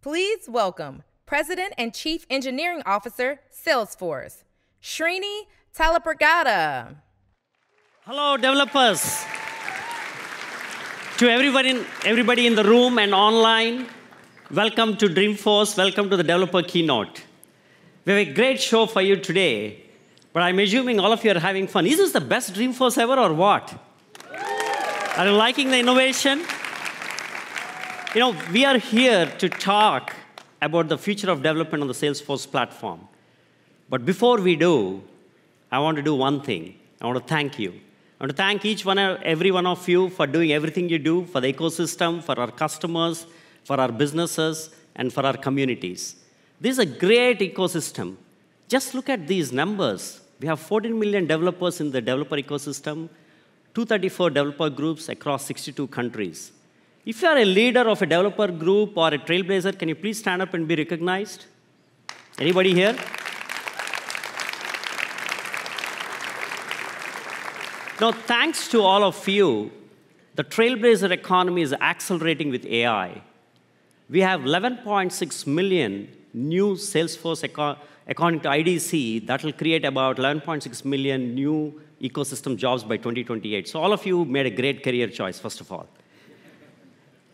Please welcome President and Chief Engineering Officer, Salesforce, Srini Tallapragada. Hello, developers. To everybody in the room and online, welcome to Dreamforce, welcome to the Developer Keynote. We have a great show for you today, but I'm assuming all of you are having fun. Is this the best Dreamforce ever or what? Are you liking the innovation? You know, we are here to talk about the future of development on the Salesforce platform. But before we do, I want to do one thing. I want to thank you. I want to thank every one of you for doing everything you do for the ecosystem, for our customers, for our businesses, and for our communities. This is a great ecosystem. Just look at these numbers. We have 14 million developers in the developer ecosystem, 234 developer groups across 62 countries. If you are a leader of a developer group or a trailblazer, can you please stand up and be recognized? Anybody here? Now, thanks to all of you, the trailblazer economy is accelerating with AI. We have 11.6 million new Salesforce, according to IDC, that will create about 11.6 million new ecosystem jobs by 2028. So all of you made a great career choice, first of all.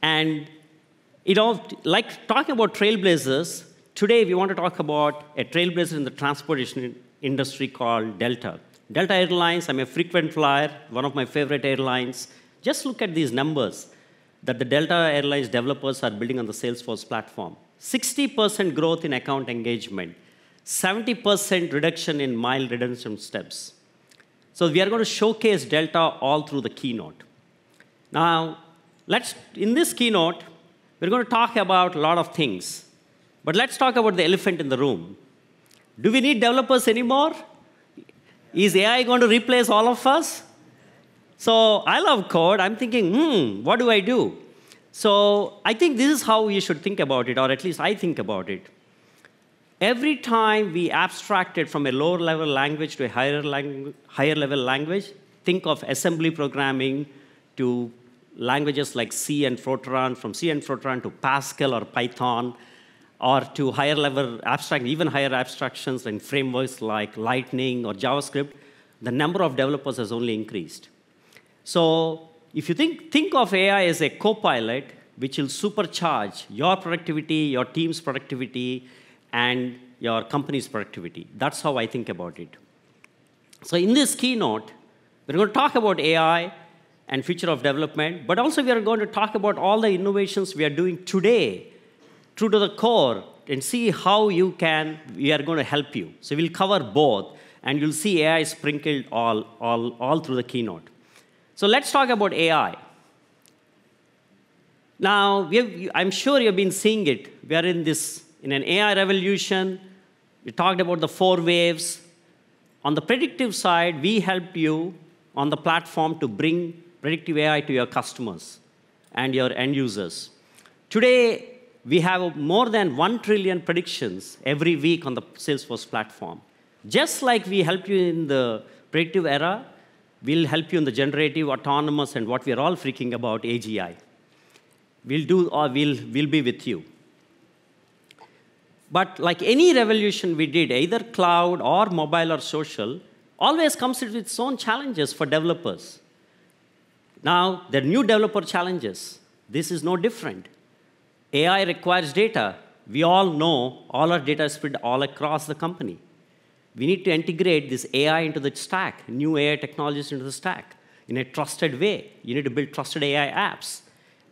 And, you know, like talking about trailblazers, today we want to talk about a trailblazer in the transportation industry called Delta. Delta Airlines, I'm a frequent flyer, one of my favorite airlines. Just look at these numbers that the Delta Airlines developers are building on the Salesforce platform. 60% growth in account engagement, 70% reduction in mile redemption steps. So we are going to showcase Delta all through the keynote. Now, in this keynote, we're going to talk about a lot of things. But let's talk about the elephant in the room. Do we need developers anymore? Is AI going to replace all of us? So I love code. I'm thinking, what do I do? So I think this is how you should think about it, or at least I think about it. Every time we abstracted from a lower-level language to a higher-level language, think of assembly programming to languages like C and Fortran, from C and Fortran to Pascal or Python, or to higher-level even higher abstractions and frameworks like Lightning or JavaScript, the number of developers has only increased. So if you think of AI as a co-pilot, which will supercharge your productivity, your team's productivity, and your company's productivity. That's how I think about it. So in this keynote, we're going to talk about AI and future of development, but also we are going to talk about all the innovations we are doing today, true to the core, and see how we are going to help you. So we'll cover both, and you'll see AI sprinkled all through the keynote. So let's talk about AI. Now, I'm sure you've been seeing it. We are in an AI revolution. We talked about the 4 waves. On the predictive side, we help you on the platform to bring predictive AI to your customers and your end users. Today, we have more than 1 trillion predictions every week on the Salesforce platform. Just like we help you in the predictive era, we'll help you in the generative, autonomous, and what we're all freaking about, AGI. We'll be with you. But like any revolution we did, either cloud or mobile or social, always comes with its own challenges for developers. Now, there are new developer challenges. This is no different. AI requires data. We all know all our data is spread all across the company. We need to integrate this AI into the stack, new AI technologies into the stack in a trusted way. You need to build trusted AI apps.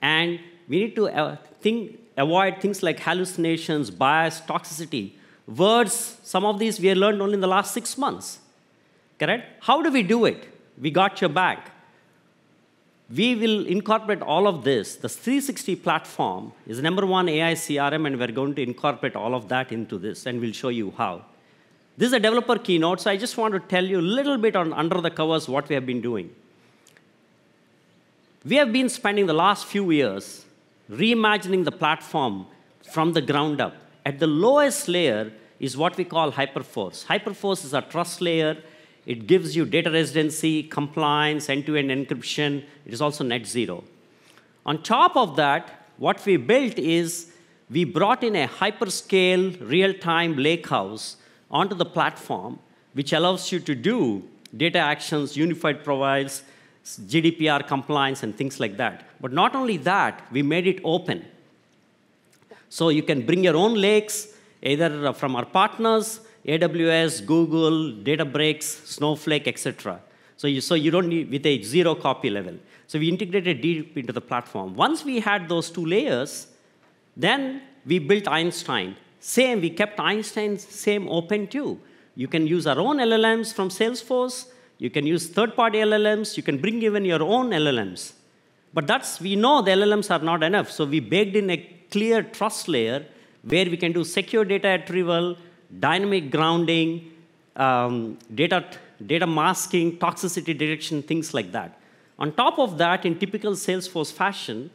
And we need to avoid things like hallucinations, bias, toxicity. Words, some of these we have learned only in the last 6 months. Correct? How do we do it? We got your back. We will incorporate all of this. The 360 platform is the #1 AI CRM, and we're going to incorporate all of that into this, and we'll show you how. This is a developer keynote, so I just want to tell you a little bit on under the covers what we have been doing. We have been spending the last few years reimagining the platform from the ground up. At the lowest layer is what we call Hyperforce. Hyperforce is a trust layer. It gives you data residency, compliance, end-to-end encryption. It is also net zero. On top of that, what we built is we brought in a hyperscale real-time lakehouse onto the platform, which allows you to do data actions, unified profiles, GDPR compliance, and things like that. But not only that, we made it open. So you can bring your own lakes, either from our partners, AWS, Google, Databricks, Snowflake, etc. So you don't need, with a zero copy level. So we integrated deep into the platform. Once we had those two layers, then we built Einstein. Same, we kept Einstein same open too. You can use our own LLMs from Salesforce. You can use third-party LLMs. You can bring even your own LLMs. But we know the LLMs are not enough. So we baked in a clear trust layer where we can do secure data retrieval, dynamic grounding, data masking, toxicity detection, things like that. On top of that, in typical Salesforce fashion,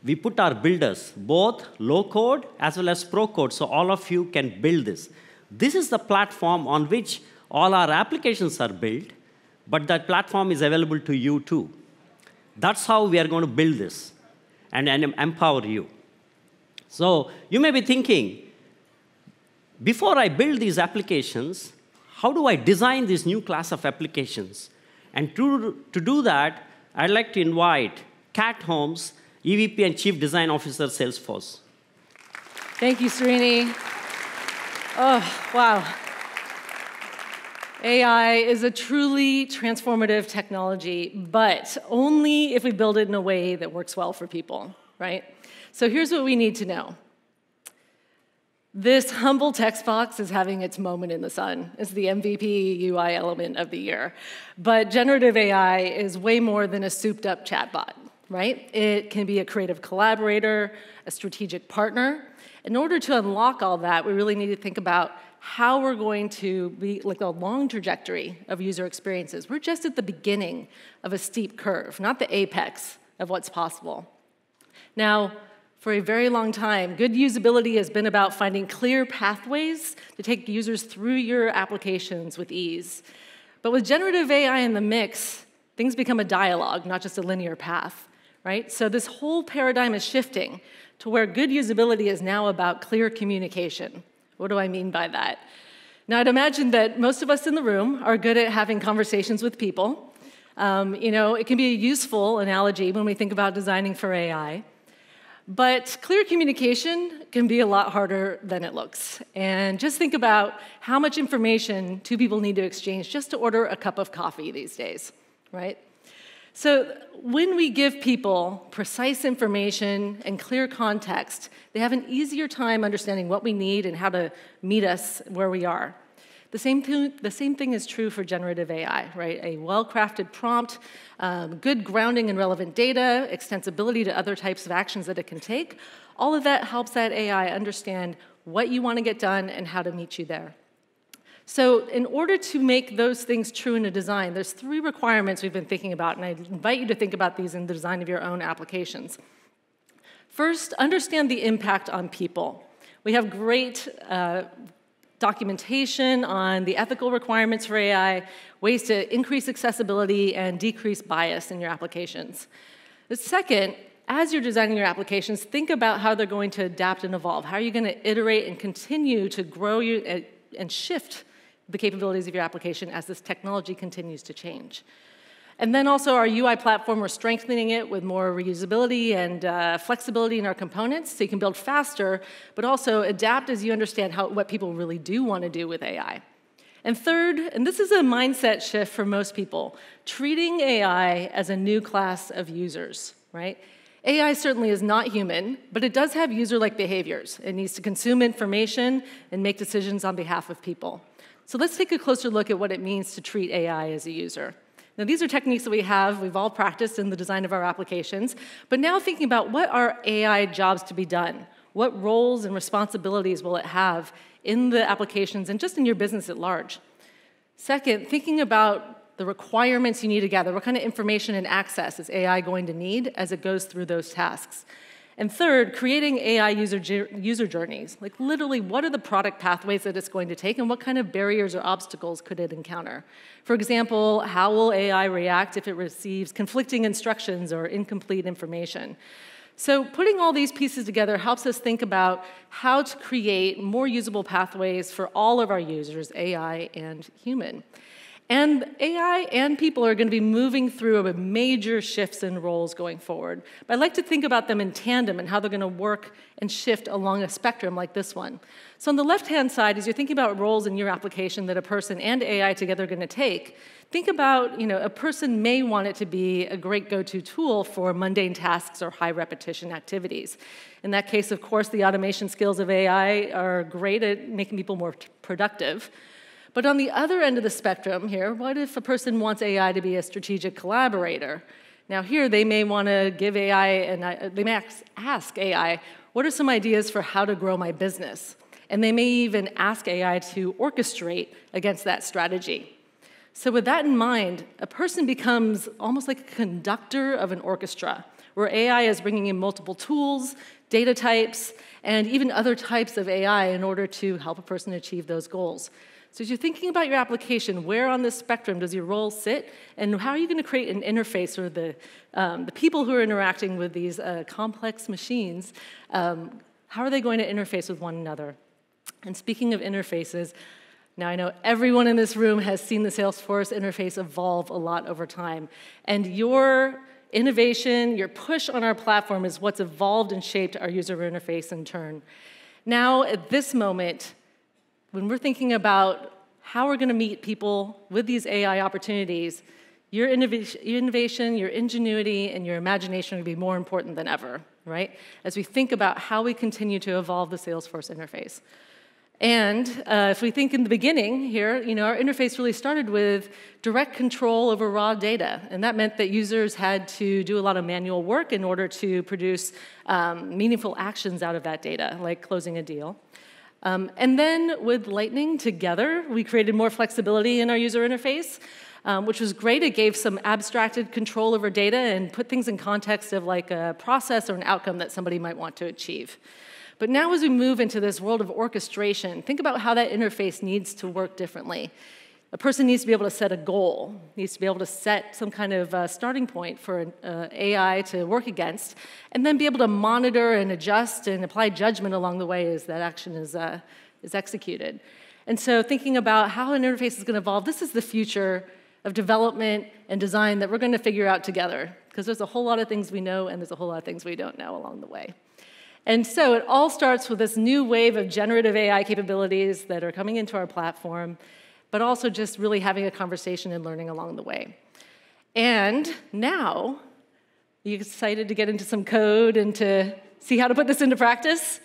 we put our builders, both low-code as well as pro-code, so all of you can build this. This is the platform on which all our applications are built, but that platform is available to you too. That's how we are going to build this and empower you. So you may be thinking, before I build these applications, how do I design this new class of applications? And to do that, I'd like to invite Kat Holmes, EVP and Chief Design Officer, Salesforce. Thank you, Srini. Oh, wow. AI is a truly transformative technology, but only if we build it in a way that works well for people, right? So here's what we need to know. This humble text box is having its moment in the sun. It's the MVP UI element of the year. But generative AI is way more than a souped-up chatbot, right? It can be a creative collaborator, a strategic partner. In order to unlock all that, we really need to think about how we're going to be like a long trajectory of user experiences. We're just at the beginning of a steep curve, not the apex of what's possible. Now, for a very long time, good usability has been about finding clear pathways to take users through your applications with ease. But with generative AI in the mix, things become a dialogue, not just a linear path, right? So this whole paradigm is shifting to where good usability is now about clear communication. What do I mean by that? Now, I'd imagine that most of us in the room are good at having conversations with people. It can be a useful analogy when we think about designing for AI. But clear communication can be a lot harder than it looks. And just think about how much information two people need to exchange just to order a cup of coffee these days, right? So when we give people precise information and clear context, they have an easier time understanding what we need and how to meet us where we are. The same thing is true for generative AI, right? A well-crafted prompt, good grounding in relevant data, extensibility to other types of actions that it can take. All of that helps that AI understand what you want to get done and how to meet you there. So in order to make those things true in a design, there's 3 requirements we've been thinking about, and I invite you to think about these in the design of your own applications. First, understand the impact on people. We have great documentation on the ethical requirements for AI, ways to increase accessibility and decrease bias in your applications. The second, as you're designing your applications, think about how they're going to adapt and evolve. How are you going to iterate and continue to grow and shift the capabilities of your application as this technology continues to change? And then also our UI platform, we're strengthening it with more reusability and flexibility in our components so you can build faster, but also adapt as you understand what people really do want to do with AI. And third, and this is a mindset shift for most people, treating AI as a new class of users, right? AI certainly is not human, but it does have user-like behaviors. It needs to consume information and make decisions on behalf of people. So let's take a closer look at what it means to treat AI as a user. Now, these are techniques that we've all practiced in the design of our applications, but now thinking about what are AI jobs to be done? What roles and responsibilities will it have in the applications and just in your business at large? Second, thinking about the requirements you need to gather. What kind of information and access is AI going to need as it goes through those tasks? And third, creating AI user journeys. Like literally, what are the product pathways that it's going to take and what kind of barriers or obstacles could it encounter? For example, how will AI react if it receives conflicting instructions or incomplete information? So putting all these pieces together helps us think about how to create more usable pathways for all of our users, AI and human. And AI and people are going to be moving through major shifts in roles going forward. But I like to think about them in tandem and how they're going to work and shift along a spectrum like this one. So on the left-hand side, as you're thinking about roles in your application that a person and AI together are going to take, think about, a person may want it to be a great go-to tool for mundane tasks or high-repetition activities. In that case, of course, the automation skills of AI are great at making people more productive. But on the other end of the spectrum here, what if a person wants AI to be a strategic collaborator? Now here, they may want to give AI, and they may ask AI, what are some ideas for how to grow my business? And they may even ask AI to orchestrate against that strategy. So with that in mind, a person becomes almost like a conductor of an orchestra, where AI is bringing in multiple tools, data types, and even other types of AI in order to help a person achieve those goals. So as you're thinking about your application, where on this spectrum does your role sit, and how are you going to create an interface for the people who are interacting with these complex machines, how are they going to interface with one another? And speaking of interfaces, now I know everyone in this room has seen the Salesforce interface evolve a lot over time, and your innovation, your push on our platform is what's evolved and shaped our user interface in turn. Now, at this moment, when we're thinking about how we're going to meet people with these AI opportunities, your innovation, your ingenuity, and your imagination will be more important than ever, right? As we think about how we continue to evolve the Salesforce interface. And if we think in the beginning here, our interface really started with direct control over raw data. And that meant that users had to do a lot of manual work in order to produce meaningful actions out of that data, like closing a deal. And then with Lightning together, we created more flexibility in our user interface, which was great. It gave some abstracted control over data and put things in context of like a process or an outcome that somebody might want to achieve. But now as we move into this world of orchestration, think about how that interface needs to work differently. A person needs to be able to set a goal, needs to be able to set some kind of starting point for AI to work against, and then be able to monitor and adjust and apply judgment along the way as that action is executed. And so thinking about how an interface is going to evolve, this is the future of development and design that we're going to figure out together, because there's a whole lot of things we know and there's a whole lot of things we don't know along the way. And so it all starts with this new wave of generative AI capabilities that are coming into our platform, but also just really having a conversation and learning along the way. And now, are you excited to get into some code and to see how to put this into practice?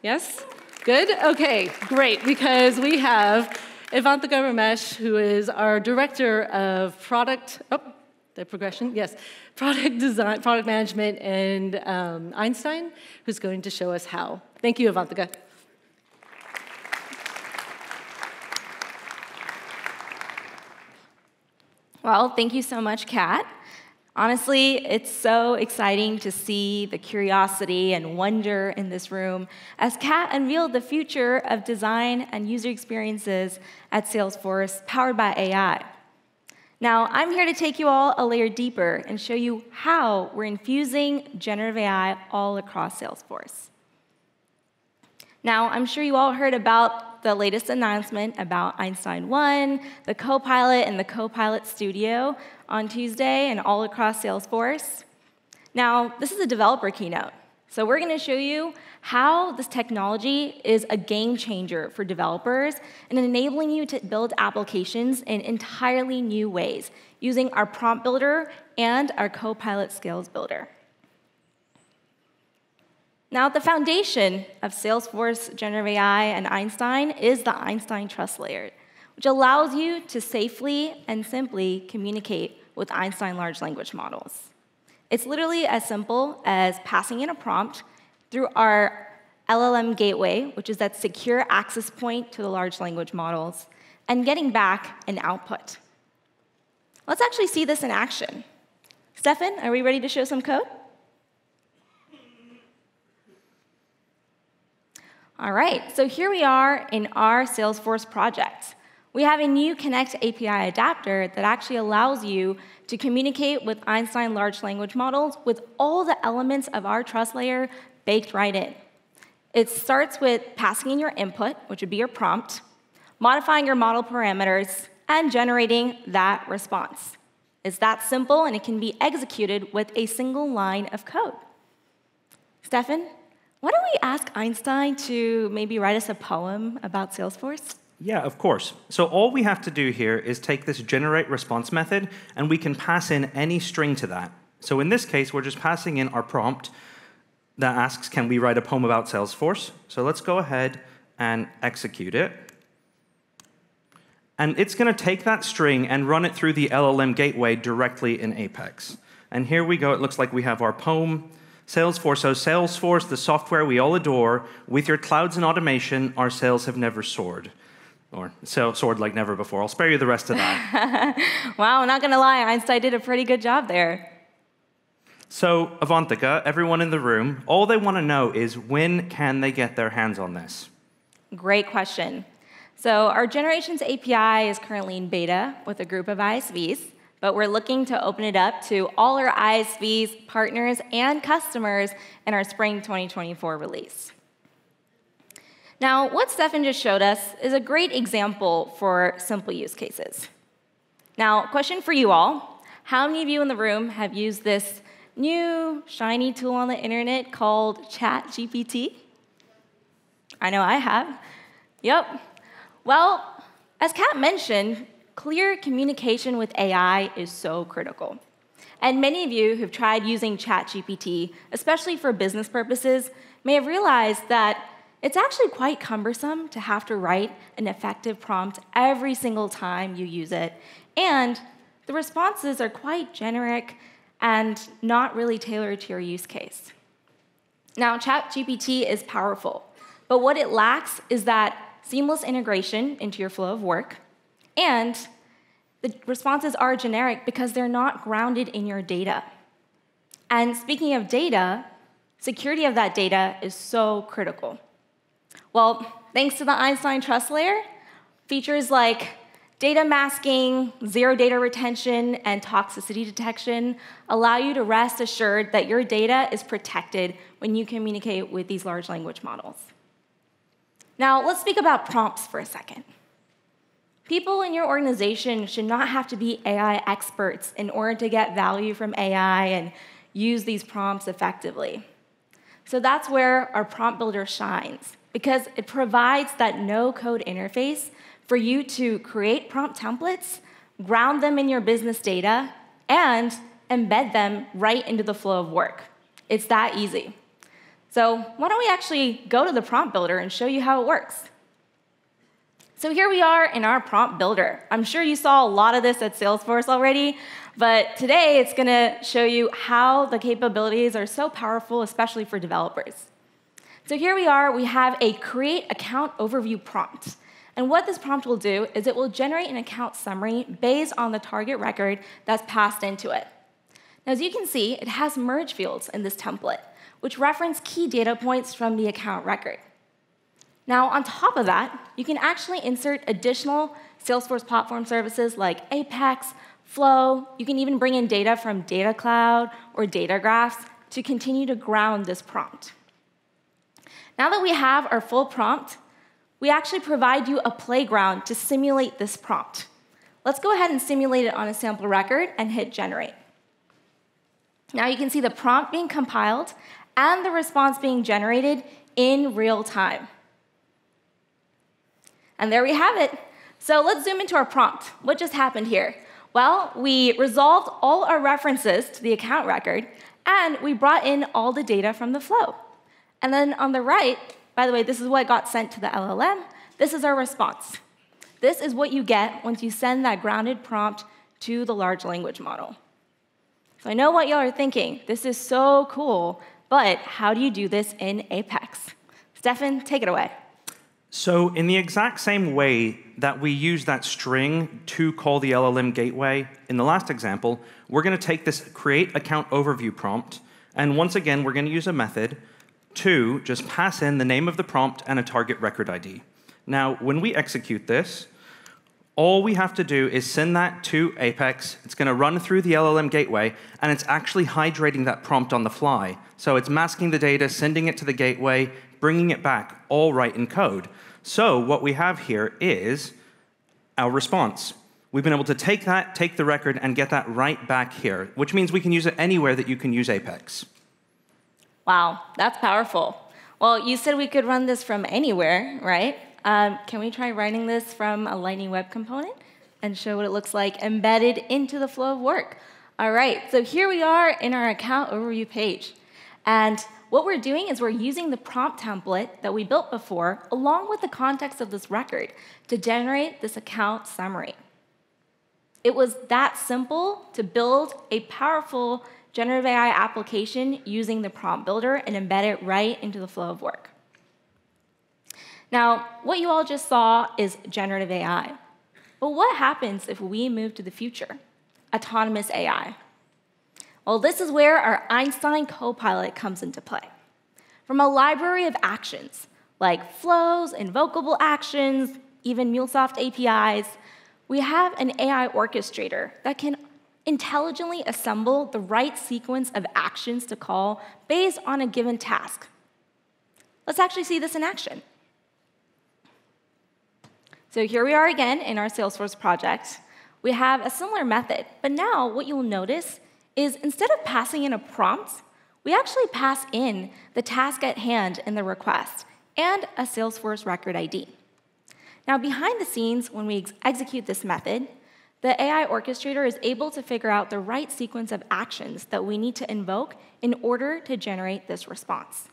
Yes? Good? Okay, great, because we have Avantika Ramesh, who is our Director of Product Design, Product Management, and Einstein, who's going to show us how. Thank you, Avantika. Well, thank you so much, Kat. Honestly, it's so exciting to see the curiosity and wonder in this room as Kat unveiled the future of design and user experiences at Salesforce, powered by AI. Now, I'm here to take you all a layer deeper and show you how we're infusing generative AI all across Salesforce. Now, I'm sure you all heard about the latest announcement about Einstein 1, the Copilot, and the Copilot Studio on Tuesday and all across Salesforce. Now, this is a developer keynote, so we're going to show you how this technology is a game changer for developers and enabling you to build applications in entirely new ways using our prompt builder and our Copilot skills builder. Now, the foundation of Salesforce Generative AI and Einstein is the Einstein Trust Layer, which allows you to safely and simply communicate with Einstein large language models. It's literally as simple as passing in a prompt through our LLM gateway, which is that secure access point to the large language models, and getting back an output. Let's actually see this in action. Stefan, are we ready to show some code? All right, so here we are in our Salesforce project. We have a new Connect API adapter that actually allows you to communicate with Einstein large language models with all the elements of our trust layer baked right in. It starts with passing in your input, which would be your prompt, modifying your model parameters, and generating that response. It's that simple, and it can be executed with a single line of code. Stefan, why don't we ask Einstein to maybe write us a poem about Salesforce? Yeah, of course. So all we have to do here is take this generate response method, and we can pass in any string to that. So in this case, we're just passing in our prompt that asks, can we write a poem about Salesforce? So let's go ahead and execute it. And it's going to take that string and run it through the LLM gateway directly in Apex. And here we go. It looks like we have our poem, Salesforce. So Salesforce, the software we all adore, with your clouds and automation, our sales have never soared. Or soared like never before. I'll spare you the rest of that. Wow, not going to lie, Einstein did a pretty good job there. So Avantika, everyone in the room, all they want to know is when can they get their hands on this? Great question. So our Generations API is currently in beta with a group of ISVs, but we're looking to open it up to all our ISVs, partners, and customers in our spring 2024 release. Now, what Stefan just showed us is a great example for simple use cases. Now, question for you all. How many of you in the room have used this new shiny tool on the internet called ChatGPT? I know I have. Yep. Well, as Kat mentioned, clear communication with AI is so critical. And many of you who've tried using ChatGPT, especially for business purposes, may have realized that it's actually quite cumbersome to have to write an effective prompt every single time you use it. And the responses are quite generic and not really tailored to your use case. Now, ChatGPT is powerful, but what it lacks is that seamless integration into your flow of work, and the responses are generic because they're not grounded in your data. And speaking of data, security of that data is so critical. Well, thanks to the Einstein trust layer, features like data masking, zero data retention, and toxicity detection allow you to rest assured that your data is protected when you communicate with these large language models. Now, let's speak about prompts for a second. People in your organization should not have to be AI experts in order to get value from AI and use these prompts effectively. So that's where our prompt builder shines, because it provides that no-code interface for you to create prompt templates, ground them in your business data, and embed them right into the flow of work. It's that easy. So why don't we actually go to the prompt builder and show you how it works? So here we are in our prompt builder. I'm sure you saw a lot of this at Salesforce already, but today it's going to show you how the capabilities are so powerful, especially for developers. So here we are, we have a create account overview prompt. And what this prompt will do is it will generate an account summary based on the target record that's passed into it. Now, as you can see, it has merge fields in this template, which reference key data points from the account record. Now, on top of that, you can actually insert additional Salesforce platform services like Apex, Flow. You can even bring in data from Data Cloud or data graphs to continue to ground this prompt. Now that we have our full prompt, we actually provide you a playground to simulate this prompt. Let's go ahead and simulate it on a sample record and hit generate. Now you can see the prompt being compiled and the response being generated in real time. And there we have it. So let's zoom into our prompt. What just happened here? Well, we resolved all our references to the account record, and we brought in all the data from the flow. And then on the right, by the way, this is what got sent to the LLM. This is our response. This is what you get once you send that grounded prompt to the large language model. So I know what y'all are thinking. This is so cool, but how do you do this in Apex? Stefan, take it away. So in the exact same way that we use that string to call the LLM gateway in the last example, we're going to take this create account overview prompt, and once again, we're going to use a method 2, just pass in the name of the prompt and a target record ID. Now, when we execute this, all we have to do is send that to Apex. It's going to run through the LLM gateway, and it's actually hydrating that prompt on the fly. So it's masking the data, sending it to the gateway, bringing it back, all right in code. So what we have here is our response. We've been able to take that, take the record, and get that right back here, which means we can use it anywhere that you can use Apex. Wow, that's powerful. Well, you said we could run this from anywhere, right? Can we try writing this from a Lightning Web component and show what it looks like embedded into the flow of work? All right, so here we are in our account overview page. And what we're doing is we're using the prompt template that we built before, along with the context of this record, to generate this account summary. It was that simple to build a powerful generative AI application using the prompt builder and embed it right into the flow of work. Now, what you all just saw is generative AI. But what happens if we move to the future? Autonomous AI. Well, this is where our Einstein Copilot comes into play. From a library of actions, like flows, invocable actions, even MuleSoft APIs, we have an AI orchestrator that can intelligently assemble the right sequence of actions to call based on a given task. Let's actually see this in action. So here we are again in our Salesforce project. We have a similar method, but now what you'll notice is instead of passing in a prompt, we actually pass in the task at hand in the request and a Salesforce record ID. Now, behind the scenes, when we execute this method, the AI orchestrator is able to figure out the right sequence of actions that we need to invoke in order to generate this response.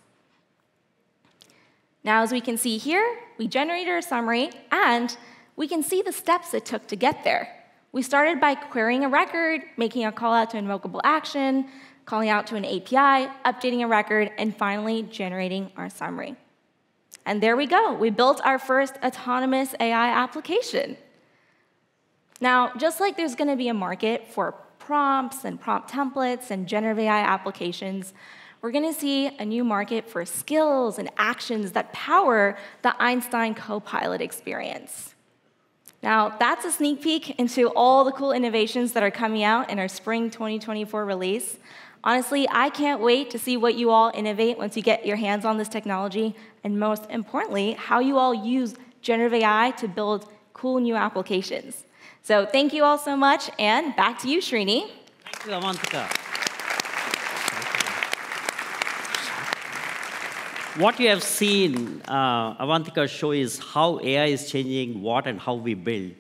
Now, as we can see here, we generated our summary, and we can see the steps it took to get there. We started by querying a record, making a call out to invocable action, calling out to an API, updating a record, and finally generating our summary. And there we go. We built our first autonomous AI application. Now, just like there's going to be a market for prompts and prompt templates and generative AI applications, we're going to see a new market for skills and actions that power the Einstein Copilot experience. Now, that's a sneak peek into all the cool innovations that are coming out in our spring 2024 release. Honestly, I can't wait to see what you all innovate once you get your hands on this technology, and most importantly, how you all use generative AI to build cool new applications. So thank you all so much, and back to you, Srini. Thank you, Avantika. What you have seen Avantika's show is how AI is changing what and how we build.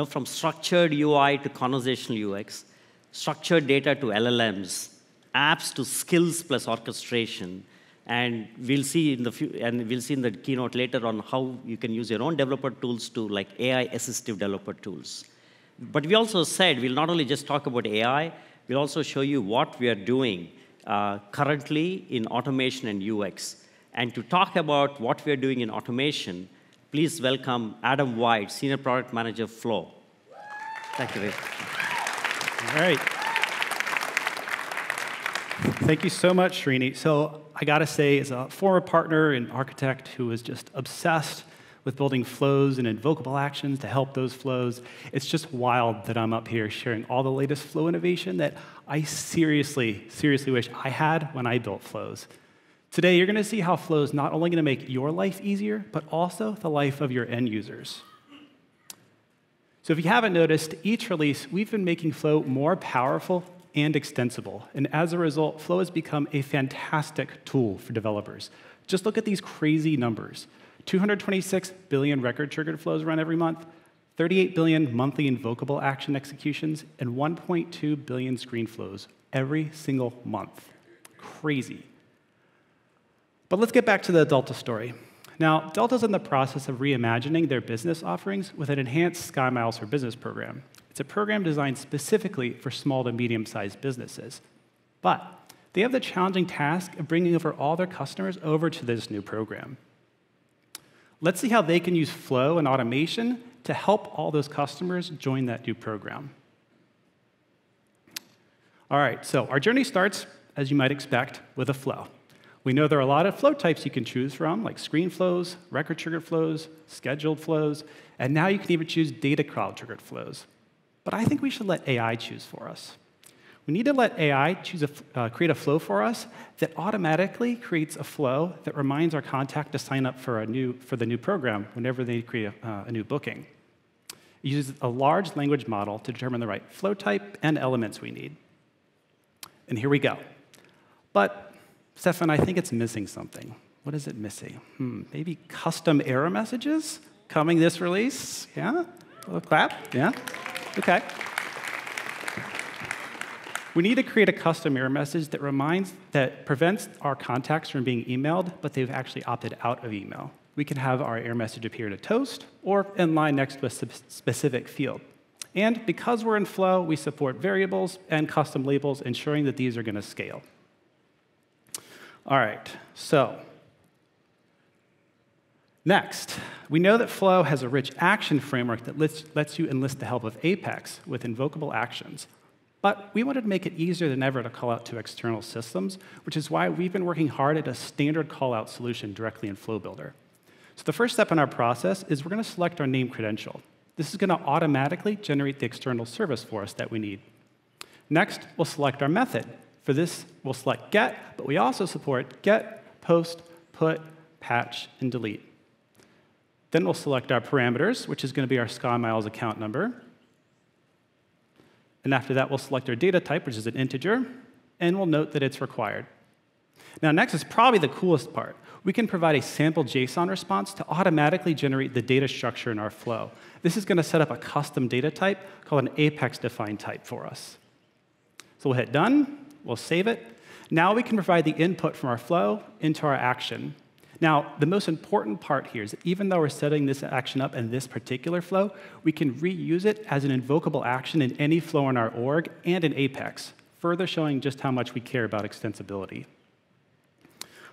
From structured UI to conversational UX, structured data to LLMs, apps to skills plus orchestration, and we'll see in the keynote later on how you can use your own developer tools to like AI assistive developer tools. But we also said we'll not only just talk about AI, we'll also show you what we are doing currently in automation and UX. And to talk about what we are doing in automation, please welcome Adam White, Senior Product Manager, Flow. Thank you very much. All right. Thank you so much, Srini. So I got to say, as a former partner and architect who was just obsessed with building flows and invocable actions to help those flows, it's just wild that I'm up here sharing all the latest flow innovation that I seriously wish I had when I built flows. Today, you're going to see how flow is not only going to make your life easier, but also the life of your end users. So if you haven't noticed, each release, we've been making flow more powerful and extensible. And as a result, flow has become a fantastic tool for developers. Just look at these crazy numbers. 226 billion record-triggered flows run every month, 38 billion monthly invocable action executions, and 1.2 billion screen flows every single month. Crazy. But let's get back to the Delta story. Now, Delta's in the process of reimagining their business offerings with an enhanced SkyMiles for Business program. It's a program designed specifically for small to medium-sized businesses. But they have the challenging task of bringing over all their customers over to this new program. Let's see how they can use flow and automation to help all those customers join that new program. All right, so our journey starts, as you might expect, with a flow. We know there are a lot of flow types you can choose from, like screen flows, record-triggered flows, scheduled flows, and now you can even choose data cloud-triggered flows. But I think we should let AI choose for us. We need to let AI create a flow for us that automatically creates a flow that reminds our contact to sign up for the new program whenever they create a new booking. It uses a large language model to determine the right flow type and elements we need. And here we go. But, Stefan, I think it's missing something. What is it missing? Maybe custom error messages coming this release? Yeah? A little clap? Yeah? OK. We need to create a custom error message that prevents our contacts from being emailed, but they've actually opted out of email. We can have our error message appear in a toast or in line next to a specific field. And because we're in Flow, we support variables and custom labels, ensuring that these are going to scale. All right, so next, we know that Flow has a rich action framework that lets you enlist the help of Apex with invocable actions. But we wanted to make it easier than ever to call out to external systems, which is why we've been working hard at a standard call-out solution directly in Flow Builder. So the first step in our process is we're going to select our name credential. This is going to automatically generate the external service for us that we need. Next, we'll select our method. For this, we'll select get, but we also support get, post, put, patch, and delete. Then we'll select our parameters, which is going to be our SkyMiles account number. And after that, we'll select our data type, which is an integer, and we'll note that it's required. Now, next is probably the coolest part. We can provide a sample JSON response to automatically generate the data structure in our flow. This is going to set up a custom data type called an Apex-defined type for us. So we'll hit done. We'll save it. Now we can provide the input from our flow into our action. Now, the most important part here is that even though we're setting this action up in this particular flow, we can reuse it as an invocable action in any flow in our org and in Apex, further showing just how much we care about extensibility.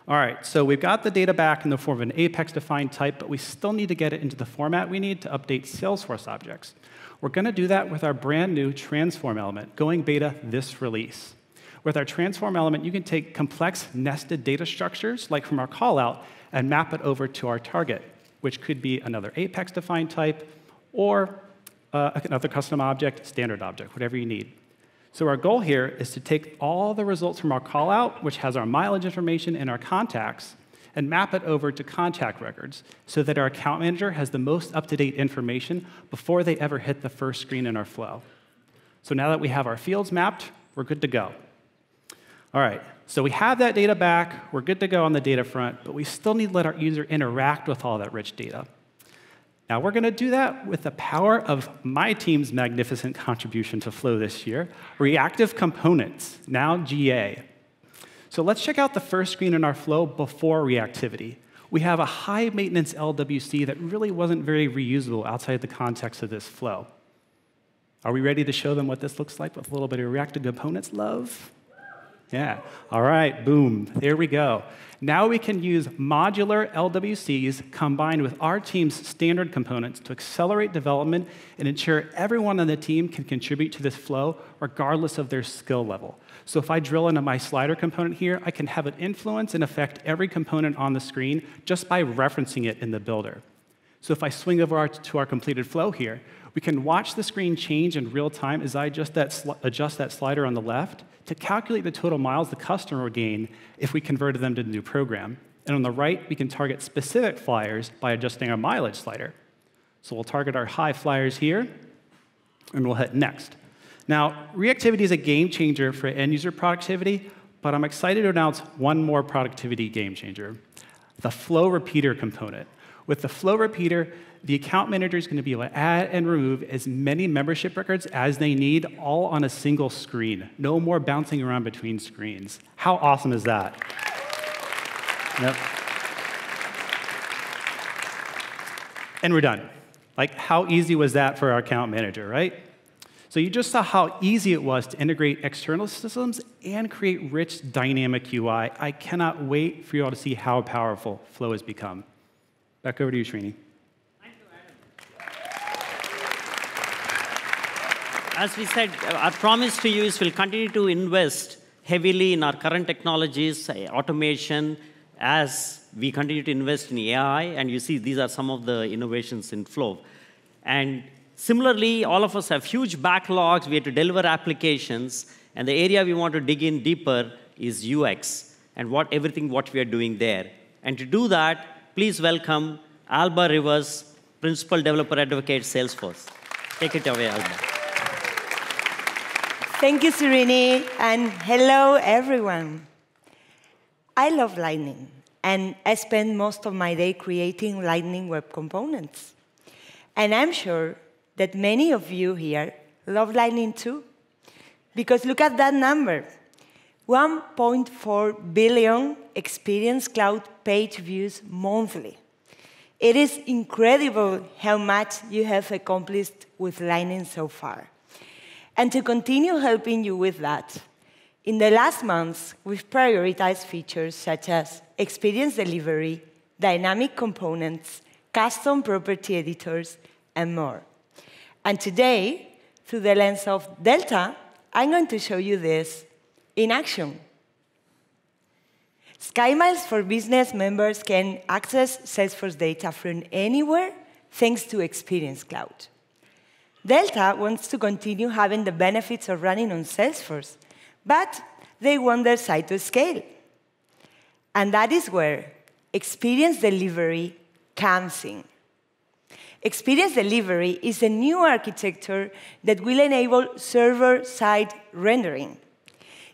All right, so we've got the data back in the form of an Apex-defined type, but we still need to get it into the format we need to update Salesforce objects. We're going to do that with our brand new transform element, going beta this release. With our transform element, you can take complex nested data structures, like from our callout, and map it over to our target, which could be another Apex-defined type or another custom object, standard object, whatever you need. So our goal here is to take all the results from our callout, which has our mileage information and our contacts, and map it over to contact records so that our account manager has the most up-to-date information before they ever hit the first screen in our flow. So now that we have our fields mapped, we're good to go. All right, so we have that data back. We're good to go on the data front, but we still need to let our user interact with all that rich data. Now, we're going to do that with the power of my team's magnificent contribution to Flow this year, reactive components, now GA. So let's check out the first screen in our flow before reactivity. We have a high-maintenance LWC that really wasn't very reusable outside the context of this flow. Are we ready to show them what this looks like with a little bit of reactive components love? Yeah. All right, boom. There we go. Now we can use modular LWCs combined with our team's standard components to accelerate development and ensure everyone on the team can contribute to this flow regardless of their skill level. So if I drill into my slider component here, I can have it influence and affect every component on the screen just by referencing it in the builder. So if I swing over to our completed flow here, we can watch the screen change in real time as I adjust that slider on the left to calculate the total miles the customer would gain if we converted them to the new program. And on the right, we can target specific flyers by adjusting our mileage slider. So we'll target our high flyers here, and we'll hit next. Now, reactivity is a game changer for end-user productivity, but I'm excited to announce one more productivity game changer, the flow repeater component. With the flow repeater, the account manager is going to be able to add and remove as many membership records as they need, all on a single screen. No more bouncing around between screens. How awesome is that? Yep. And we're done. Like, how easy was that for our account manager, right? So you just saw how easy it was to integrate external systems and create rich, dynamic UI. I cannot wait for you all to see how powerful Flow has become. Back over to you, Srini. As we said, our promise to you is we'll continue to invest heavily in our current technologies, automation, as we continue to invest in AI, and you see these are some of the innovations in Flow. And similarly, all of us have huge backlogs. We have to deliver applications, and the area we want to dig in deeper is UX and everything we are doing there. And to do that, please welcome Alba Rivers, Principal Developer Advocate, Salesforce. Take it away, Alba. Thank you, Srini, and hello, everyone. I love Lightning, and I spend most of my day creating Lightning web components. And I'm sure that many of you here love Lightning too, because look at that number. 1.4 billion Experience Cloud page views monthly. It is incredible how much you have accomplished with Lightning so far. And to continue helping you with that, in the last months, we've prioritized features such as experience delivery, dynamic components, custom property editors, and more. And today, through the lens of Delta, I'm going to show you this in action. SkyMiles for Business members can access Salesforce data from anywhere thanks to Experience Cloud. Delta wants to continue having the benefits of running on Salesforce, but they want their site to scale. And that is where experience delivery comes in. Experience delivery is a new architecture that will enable server-side rendering.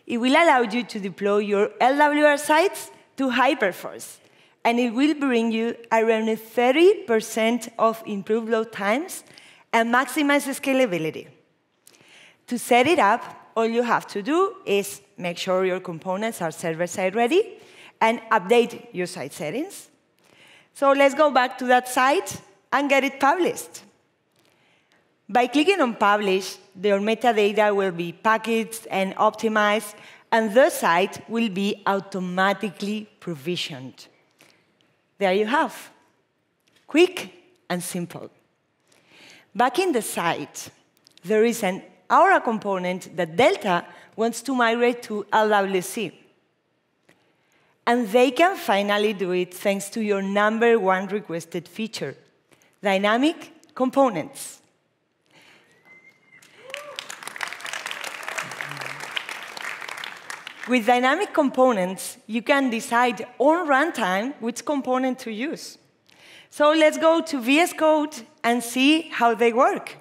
It will allow you to deploy your LWR sites to Hyperforce, and it will bring you around 30% of improved load times and maximize scalability. To set it up, all you have to do is make sure your components are server-side ready and update your site settings. So let's go back to that site and get it published. By clicking on Publish, your metadata will be packaged and optimized, and the site will be automatically provisioned. There you have. Quick and simple. Back in the site, there is an Aura component that Delta wants to migrate to LWC. And they can finally do it thanks to your #1 requested feature, dynamic components. With dynamic components, you can decide on runtime which component to use. So let's go to VS Code and see how they work.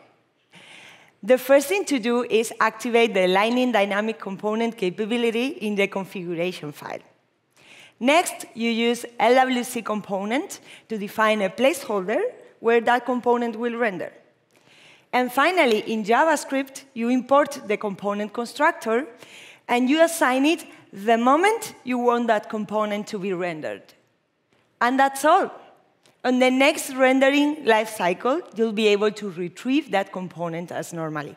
The first thing to do is activate the Lightning dynamic component capability in the configuration file. Next, you use LWC component to define a placeholder where that component will render. And finally, in JavaScript, you import the component constructor, and you assign it the moment you want that component to be rendered. And that's all. On the next rendering lifecycle, you'll be able to retrieve that component as normally.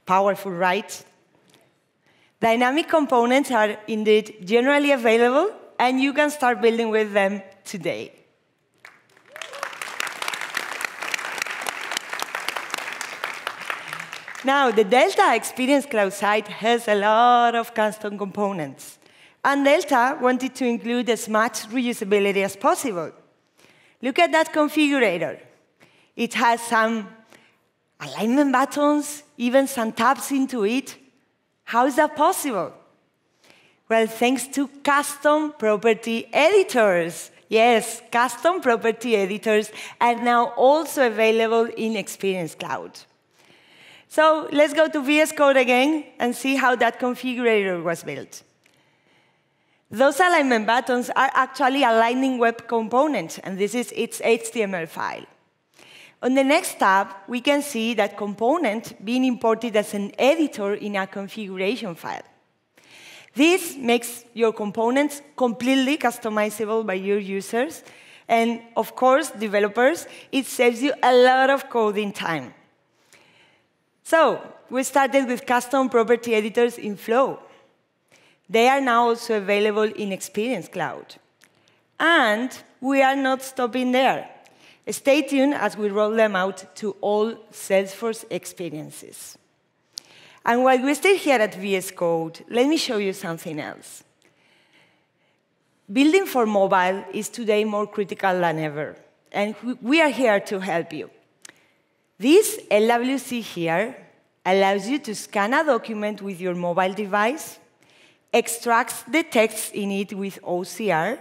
Powerful, right? Dynamic components are indeed generally available, and you can start building with them today. Now, the Delta Experience Cloud site has a lot of custom components. And Delta wanted to include as much reusability as possible. Look at that configurator. It has some alignment buttons, even some tabs into it. How is that possible? Well, thanks to custom property editors. Yes, custom property editors are now also available in Experience Cloud. So let's go to VS Code again and see how that configurator was built. Those alignment buttons are actually a Lightning web component, and this is its HTML file. On the next tab, we can see that component being imported as an editor in a configuration file. This makes your components completely customizable by your users, and of course, developers, it saves you a lot of coding time. So we started with custom property editors in Flow. They are now also available in Experience Cloud. And we are not stopping there. Stay tuned as we roll them out to all Salesforce experiences. And while we stay here at VS Code, let me show you something else. Building for mobile is today more critical than ever, and we are here to help you. This LWC here allows you to scan a document with your mobile device, extracts the text in it with OCR,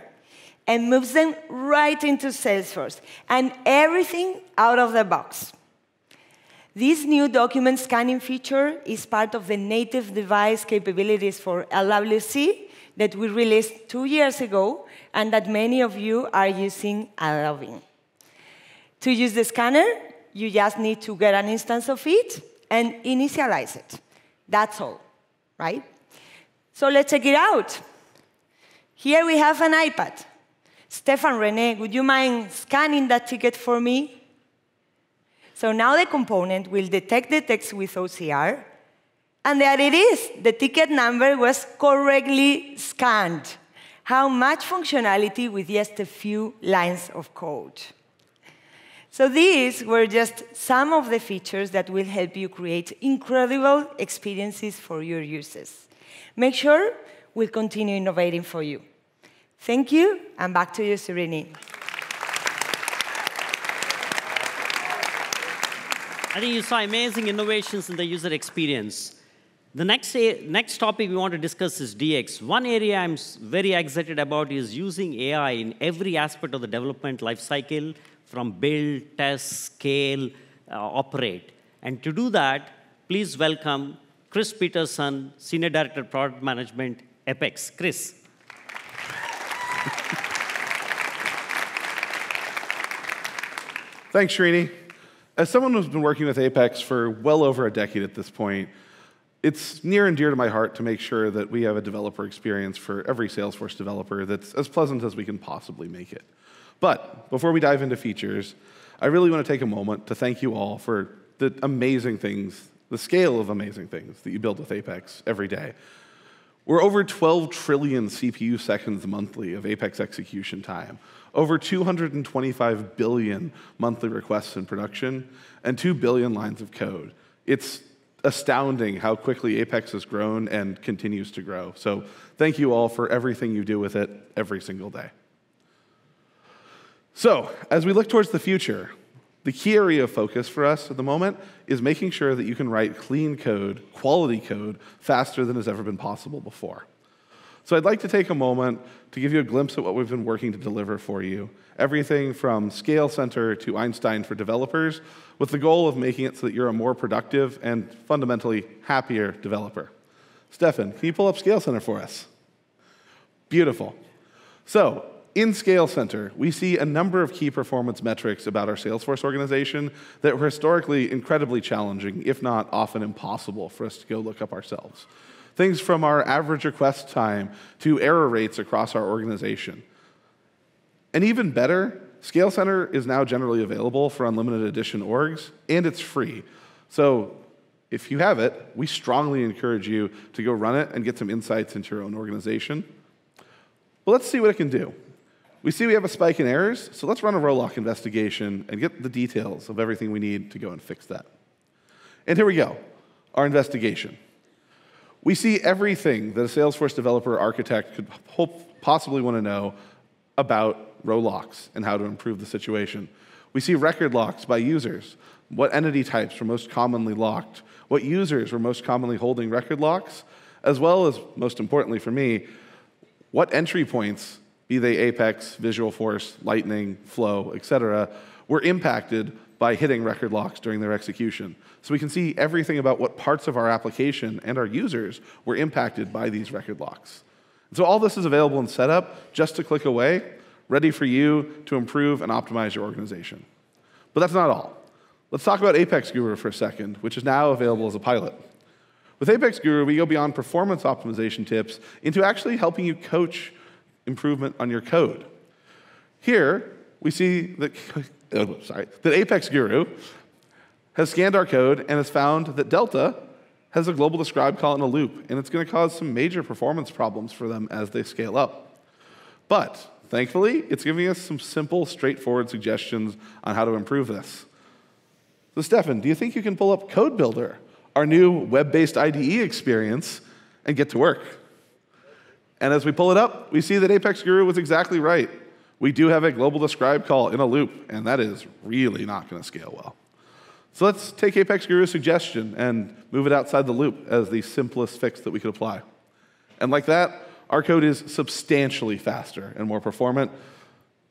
and moves them right into Salesforce, and everything out of the box. This new document scanning feature is part of the native device capabilities for LWC that we released 2 years ago and that many of you are using and loving. To use the scanner, you just need to get an instance of it and initialize it. That's all, right? So let's check it out. Here we have an iPad. Stefan, René, would you mind scanning that ticket for me? So now the component will detect the text with OCR, and there it is. The ticket number was correctly scanned. How much functionality with just a few lines of code. So these were just some of the features that will help you create incredible experiences for your users. Make sure we'll continue innovating for you. Thank you, and back to you, Srini. I think you saw amazing innovations in the user experience. The next topic we want to discuss is DX. One area I'm very excited about is using AI in every aspect of the development lifecycle, from build, test, scale, operate. And to do that, please welcome Chris Peterson, Senior Director of Product Management, Apex. Chris. Thanks, Srini. As someone who's been working with Apex for well over a decade at this point, it's near and dear to my heart to make sure that we have a developer experience for every Salesforce developer that's as pleasant as we can possibly make it. But before we dive into features, I really want to take a moment to thank you all for the amazing things, the scale of amazing things that you build with Apex every day. We're over 12 trillion CPU seconds monthly of Apex execution time, over 225 billion monthly requests in production, and 2 billion lines of code. It's astounding how quickly Apex has grown and continues to grow. So thank you all for everything you do with it every single day. So as we look towards the future, the key area of focus for us at the moment is making sure that you can write clean code, quality code, faster than has ever been possible before. So I'd like to take a moment to give you a glimpse at what we've been working to deliver for you. Everything from Scale Center to Einstein for developers, with the goal of making it so that you're a more productive and fundamentally happier developer. Stefan, can you pull up Scale Center for us? Beautiful. So in Scale Center, we see a number of key performance metrics about our Salesforce organization that were historically incredibly challenging, if not often impossible, for us to go look up ourselves. Things from our average request time to error rates across our organization. And even better, Scale Center is now generally available for unlimited edition orgs, and it's free. So if you have it, we strongly encourage you to go run it and get some insights into your own organization. But let's see what it can do. We see we have a spike in errors, so let's run a row lock investigation and get the details of everything we need to go and fix that. And here we go, our investigation. We see everything that a Salesforce developer architect could possibly want to know about row locks and how to improve the situation. We see record locks by users, what entity types were most commonly locked, what users were most commonly holding record locks, as well as, most importantly for me, what entry points, be they Apex, Visualforce, Lightning, Flow, etc., were impacted by hitting record locks during their execution. So we can see everything about what parts of our application and our users were impacted by these record locks. And so all this is available in setup, just a click away, ready for you to improve and optimize your organization. But that's not all. Let's talk about Apex Guru for a second, which is now available as a pilot. With Apex Guru, we go beyond performance optimization tips into actually helping you coach improvement on your code. Here, we see that Apex Guru has scanned our code and has found that Delta has a global describe call in a loop, and it's going to cause some major performance problems for them as they scale up. But thankfully, it's giving us some simple, straightforward suggestions on how to improve this. So Stefan, do you think you can pull up Code Builder, our new web-based IDE experience, and get to work. And as we pull it up, we see that Apex Guru was exactly right. We do have a global describe call in a loop, and that is really not going to scale well. So let's take Apex Guru's suggestion and move it outside the loop as the simplest fix that we could apply. And like that, our code is substantially faster and more performant,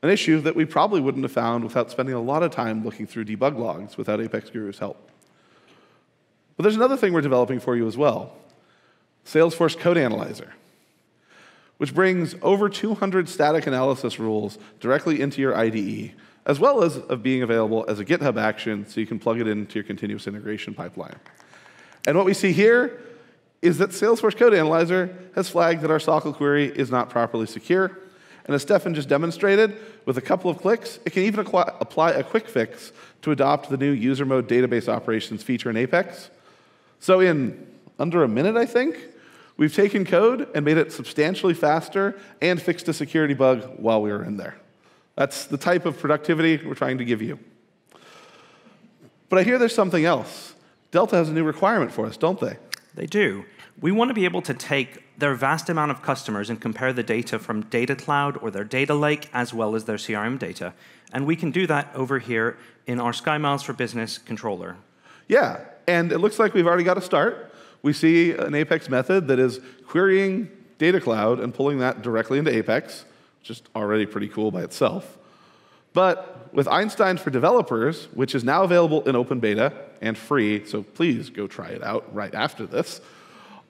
an issue that we probably wouldn't have found without spending a lot of time looking through debug logs without Apex Guru's help. But there's another thing we're developing for you as well, Salesforce Code Analyzer, which brings over 200 static analysis rules directly into your IDE, as well as being available as a GitHub action so you can plug it into your continuous integration pipeline. And what we see here is that Salesforce Code Analyzer has flagged that our SOCL query is not properly secure. And as Stefan just demonstrated, with a couple of clicks, it can even apply a quick fix to adopt the new user mode database operations feature in Apex. So in under a minute, I think, we've taken code and made it substantially faster and fixed a security bug while we were in there. That's the type of productivity we're trying to give you. But I hear there's something else. Delta has a new requirement for us, don't they? They do. We want to be able to take their vast amount of customers and compare the data from Data Cloud or their data lake as well as their CRM data. And we can do that over here in our SkyMiles for Business controller. Yeah, and it looks like we've already got a start. We see an Apex method that is querying Data Cloud and pulling that directly into Apex, which is already pretty cool by itself. But with Einstein for Developers, which is now available in open beta and free, so please go try it out right after this,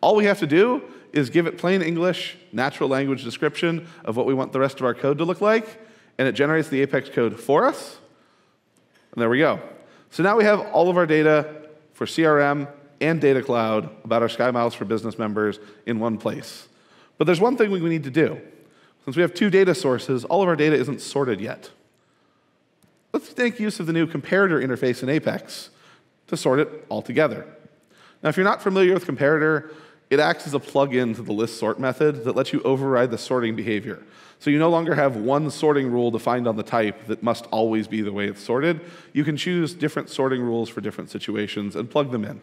all we have to do is give it plain English, natural language description of what we want the rest of our code to look like, and it generates the Apex code for us. And there we go. So now we have all of our data for CRM and Data Cloud about our SkyMiles for Business members in one place. But there's one thing we need to do. Since we have two data sources, all of our data isn't sorted yet. Let's make use of the new comparator interface in Apex to sort it all together. Now, if you're not familiar with comparator, it acts as a plug-in to the list sort method that lets you override the sorting behavior. So you no longer have one sorting rule defined on the type that must always be the way it's sorted. You can choose different sorting rules for different situations and plug them in.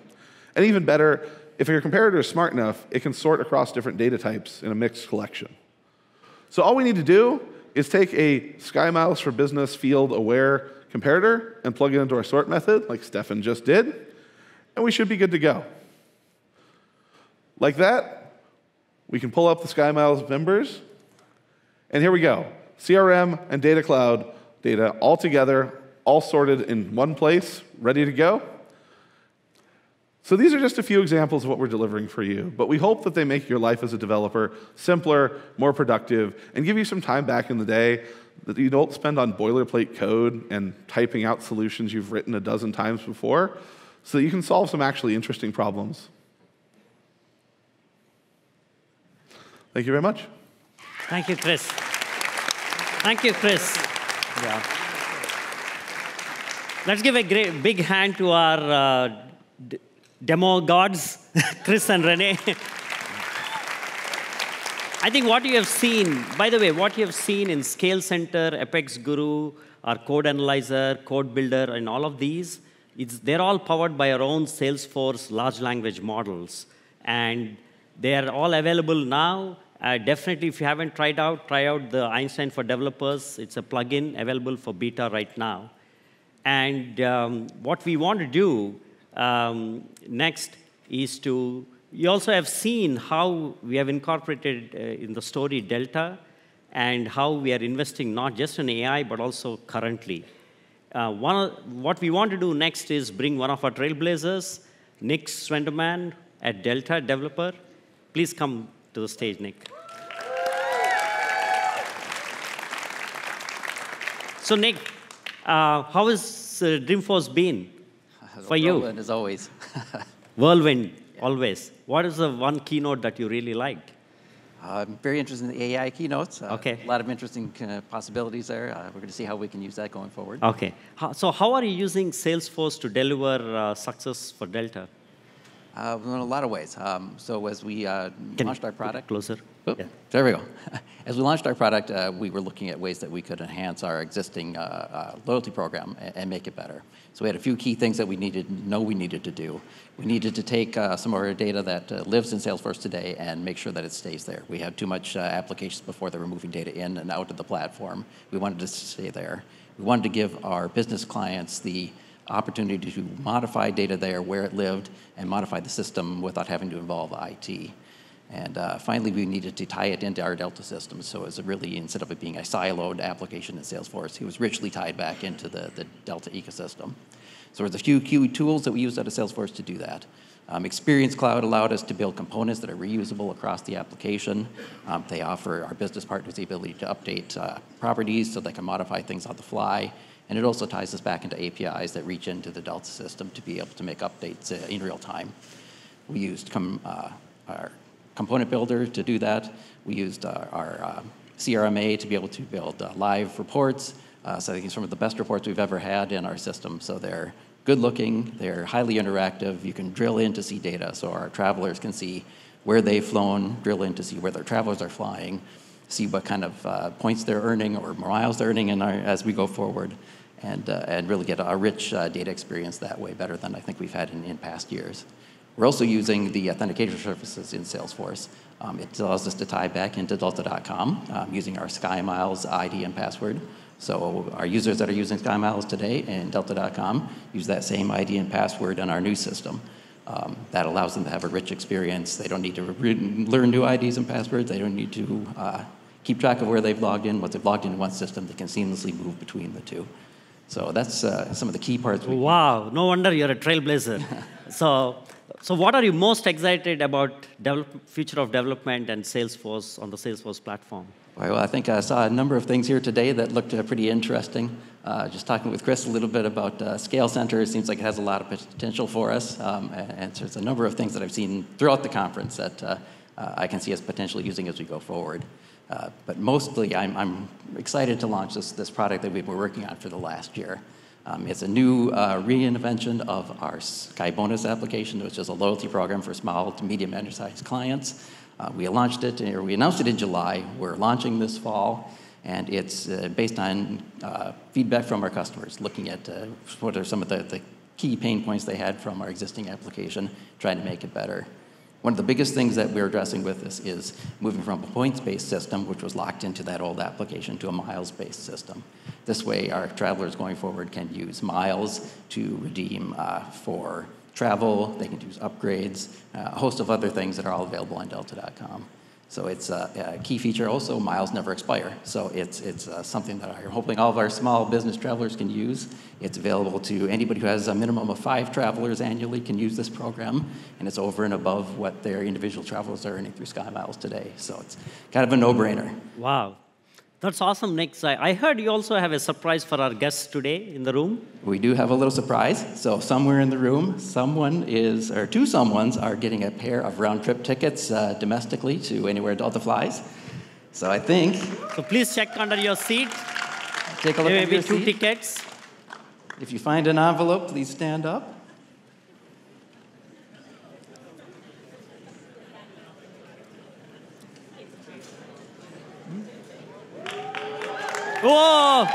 And even better, if your comparator is smart enough, it can sort across different data types in a mixed collection. So all we need to do is take a SkyMiles for Business field-aware comparator and plug it into our sort method, like Stefan just did, and we should be good to go. Like that, we can pull up the SkyMiles members, and here we go. CRM and Data Cloud data all together, all sorted in one place, ready to go. So these are just a few examples of what we're delivering for you, but we hope that they make your life as a developer simpler, more productive, and give you some time back in the day that you don't spend on boilerplate code and typing out solutions you've written a dozen times before, so that you can solve some actually interesting problems. Thank you very much. Thank you, Chris. Thank you, Chris. Yeah. Let's give a big hand to our demo gods, Chris and Renee. I think what you have seen, by the way, what you have seen in Scale Center, Apex Guru, our Code Analyzer, Code Builder, and all of these, they're all powered by our own Salesforce large language models. And they are all available now. Definitely, if you haven't tried out, try out the Einstein for Developers. It's a plugin available for beta right now. And what we want to do next is you also have seen how we have incorporated in the story Delta and how we are investing not just in AI, but also currently. What we want to do next is bring one of our trailblazers, Nick Swenderman at Delta Developer. Please come to the stage, Nick. So Nick, how has Dreamforce been for you? Whirlwind, as always. Whirlwind, always. What is the one keynote that you really liked? I'm very interested in the AI keynotes. Okay. A lot of interesting possibilities there. We're going to see how we can use that going forward. Okay. So how are you using Salesforce to deliver success for Delta? In a lot of ways. So as we launched our product. Closer. Oh, yeah. There we go. As we launched our product, we were looking at ways that we could enhance our existing loyalty program and make it better. So we had a few key things that we needed to do. We needed to take some of our data that lives in Salesforce today and make sure that it stays there. We had too much applications before that were moving data in and out of the platform. We wanted to stay there. We wanted to give our business clients the opportunity to modify data there where it lived and modify the system without having to involve IT. And finally, we needed to tie it into our Delta system. So it was really, instead of it being a siloed application in Salesforce, it was richly tied back into the Delta ecosystem. So there's a few key tools that we used out of Salesforce to do that. Experience Cloud allowed us to build components that are reusable across the application. They offer our business partners the ability to update properties so they can modify things on the fly. And it also ties us back into APIs that reach into the Delta system to be able to make updates in real time. We used our component builder to do that. We used our CRMA to be able to build live reports. So I think it's some of the best reports we've ever had in our system. So they're good looking, they're highly interactive. You can drill in to see data, so our travelers can see where they've flown, drill in to see where their travelers are flying, see what kind of points they're earning or miles they're earning as we go forward, and really get a rich data experience that way, better than I think we've had in past years. We're also using the authentication services in Salesforce. It allows us to tie back into Delta.com using our SkyMiles ID and password. So our users that are using SkyMiles today in Delta.com use that same ID and password in our new system. That allows them to have a rich experience. They don't need to learn new IDs and passwords. They don't need to keep track of where they've logged in. Once they've logged into one system, they can seamlessly move between the two. So that's some of the key parts. Wow, no wonder you're a trailblazer. So what are you most excited about future of development and Salesforce on the Salesforce platform? Well, I think I saw a number of things here today that looked pretty interesting. Just talking with Chris a little bit about Scale Center, it seems like it has a lot of potential for us. And so there's a number of things that I've seen throughout the conference that I can see us potentially using as we go forward. But mostly, I'm excited to launch this product that we've been working on for the last year. It's a new reinvention of our Sky Bonus application, which is a loyalty program for small to medium enterprise clients. We announced it in July. We're launching this fall, and it's based on feedback from our customers, looking at what are some of the key pain points they had from our existing application, trying to make it better. One of the biggest things that we're addressing with this is moving from a points-based system, which was locked into that old application, to a miles-based system. This way, our travelers going forward can use miles to redeem for travel. They can use upgrades, a host of other things that are all available on Delta.com. So it's a key feature also, miles never expire. So it's something that I'm hoping all of our small business travelers can use. It's available to anybody who has a minimum of 5 travelers annually can use this program, and it's over and above what their individual travelers are earning through SkyMiles today. So it's kind of a no-brainer. Wow. That's awesome, Nick. I heard you also have a surprise for our guests today in the room. We do have a little surprise. So somewhere in the room, two someones are getting a pair of round-trip tickets domestically to anywhere Delta flies. So I think... So please check under your seat. Take a look at your seat. Maybe 2 tickets. If you find an envelope, please stand up. Whoa!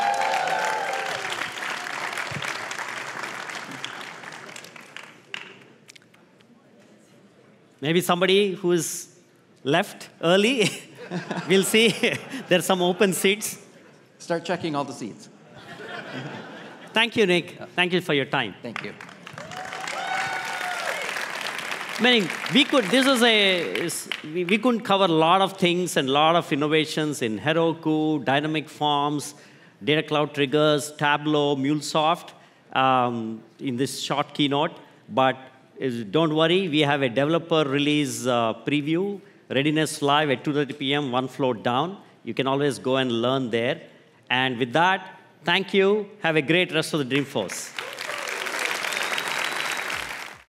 Maybe somebody who's left early. We'll see. There's some open seats. Start checking all the seats. Thank you, Nick. Thank you for your time. Thank you. Meaning, we couldn't cover a lot of things and a lot of innovations in Heroku, dynamic forms, data cloud triggers, Tableau, MuleSoft in this short keynote. But don't worry, we have a developer release preview, readiness live at 2:30 p.m., one floor down. You can always go and learn there. And with that, thank you. Have a great rest of the Dreamforce.